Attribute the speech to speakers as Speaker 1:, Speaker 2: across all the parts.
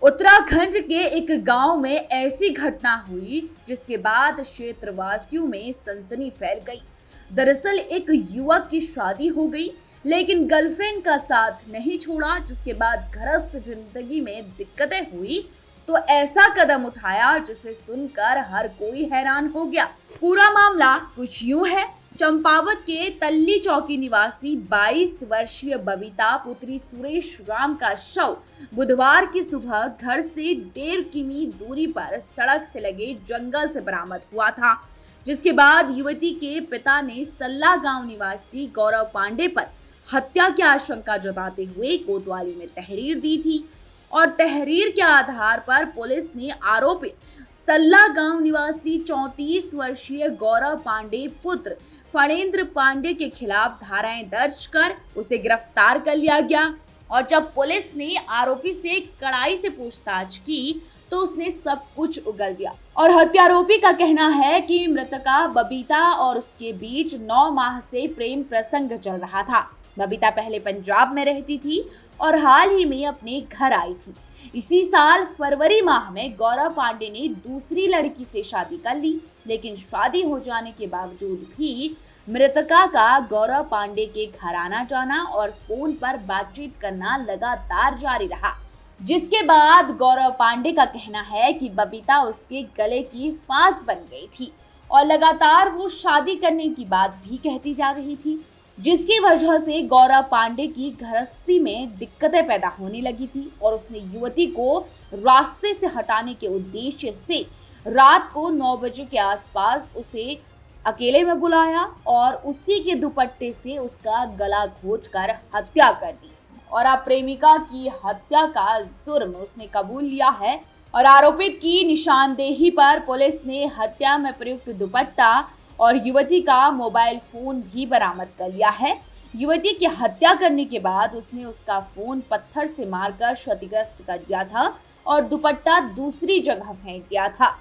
Speaker 1: उत्तराखंड के एक गांव में ऐसी घटना हुई जिसके बाद क्षेत्रवासियों में सनसनी फैल गई। दरअसल एक युवक की शादी हो गई, लेकिन गर्लफ्रेंड का साथ नहीं छोड़ा, जिसके बाद गृहस्थ जिंदगी में दिक्कतें हुई तो ऐसा कदम उठाया जिसे सुनकर हर कोई हैरान हो गया। पूरा मामला कुछ यूं है। चंपावत के तल्ली चौकी निवासी 22 वर्षीय बबीता पुत्री सुरेश राम का शव बुधवार की सुबह घर से 1.5 किमी दूरी पर सड़क से लगे जंगल से बरामद हुआ था, जिसके बाद युवती के पिता ने सल्ला गांव निवासी गौरव पांडे पर हत्या की आशंका जताते हुए कोतवाली में तहरीर दी थी और तहरीर के आधार पर पुलिस ने आरोपित सल्ला गांव निवासी 34 वर्षीय गौरव पांडे पुत्र फणेंद्र पांडे के खिलाफ धाराएं दर्ज कर उसे गिरफ्तार कर लिया गया। और जब पुलिस ने आरोपी से कड़ाई से पूछताछ की तो उसने सब कुछ उगल दिया और हत्यारोपी का कहना है कि मृतका बबीता और उसके बीच 9 माह से प्रेम प्रसंग चल रहा था। बबीता पहले पंजाब में रहती थी और हाल ही में अपने घर आई थी। इसी साल फरवरी माह में गौरव पांडे ने दूसरी लड़की से शादी कर ली, लेकिन शादी हो जाने के बावजूद भी मृतका का गौरव पांडे के घर आना जाना और फोन पर बातचीत करना लगातार जारी रहा, जिसके बाद गौरव पांडे का कहना है कि बबीता उसके गले की फांस बन गई थी और लगातार वो शादी करने की बात भी कहती जा रही थी, जिसकी वजह से गौरव पांडे की गृहस्थी में दिक्कतें पैदा होने लगी थी और उसने युवती को रास्ते से हटाने के उद्देश्य से रात को 9 बजे के आसपास उसे अकेले में बुलाया और उसी के दुपट्टे से उसका गला घोंचकर हत्या कर दी और अब प्रेमिका की हत्या का जुर्म उसने कबूल लिया है और आरोपित की निशानदेही पर पुलिस ने हत्या में प्रयुक्त दुपट्टा और युवती का मोबाइल फोन भी बरामद कर लिया है। युवती की हत्या करने के बाद उसने उसका फोन पत्थर से मारकर क्षतिग्रस्त कर दिया था और दुपट्टा दूसरी जगह फेंक दिया था।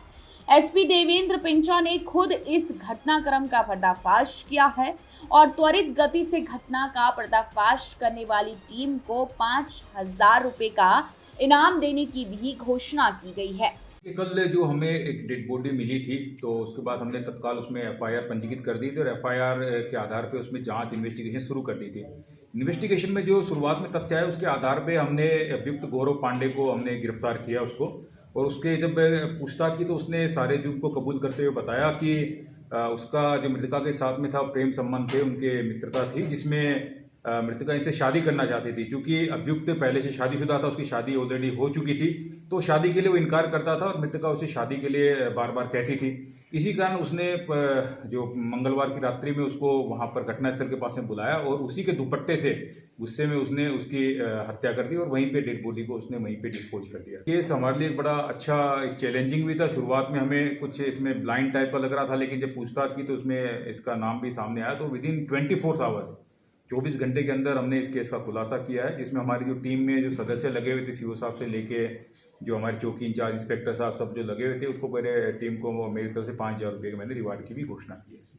Speaker 1: एसपी देवेंद्र पिंचा ने खुद इस घटनाक्रम का पर्दाफाश किया है और त्वरित गति से घटना का पर्दाफाश करने वाली टीम को 5,000 रुपए का इनाम देने की भी घोषणा की गई है।
Speaker 2: कल जो हमें एक डेड बॉडी मिली थी तो उसके बाद हमने तत्काल उसमें एफआईआर पंजीकृत कर दी थी और एफआईआर के आधार पे उसमें जांच इन्वेस्टिगेशन शुरू कर दी थी। इन्वेस्टिगेशन में जो शुरुआत में तथ्य आए उसके आधार पे हमने अभियुक्त गौरव पांडे को हमने गिरफ्तार किया उसको, और उसके जब पूछताछ की तो उसने सारे जुर्म को कबूल करते हुए बताया कि उसका जो मृतका के साथ में था प्रेम संबंध थे, उनके मित्रता थी जिसमें मृतका इनसे शादी करना चाहती थी। क्योंकि अभियुक्त पहले से शादीशुदा था, उसकी शादी ऑलरेडी हो चुकी थी, तो शादी के लिए वो इनकार करता था और मृतका उसे शादी के लिए बार बार कहती थी। इसी कारण उसने जो मंगलवार की रात्रि में उसको वहां पर घटनास्थल के पास में बुलाया और उसी के दुपट्टे से गुस्से में उसने उसकी हत्या कर दी और वहीं पे डेड बॉडी को उसने वहीं पे डिस्पोज कर दिया। केस हमारे लिए बड़ा अच्छा चैलेंजिंग भी था। शुरुआत में हमें कुछ इसमें ब्लाइंड टाइप का लग रहा था, लेकिन जब पूछताछ की तो उसमें इसका नाम भी सामने आया। तो विदिन 24 आवर्स 24 घंटे के अंदर हमने इस केस का खुलासा किया है, जिसमें हमारी जो टीम में जो सदस्य लगे हुए थे, सीओ साहब से लेके जो हमारे चौकी इंचार्ज इंस्पेक्टर साहब सब जो लगे हुए थे, उसको पूरे टीम को मेरी तरफ से 5,000 रुपये के मैंने रिवार्ड की भी घोषणा की है।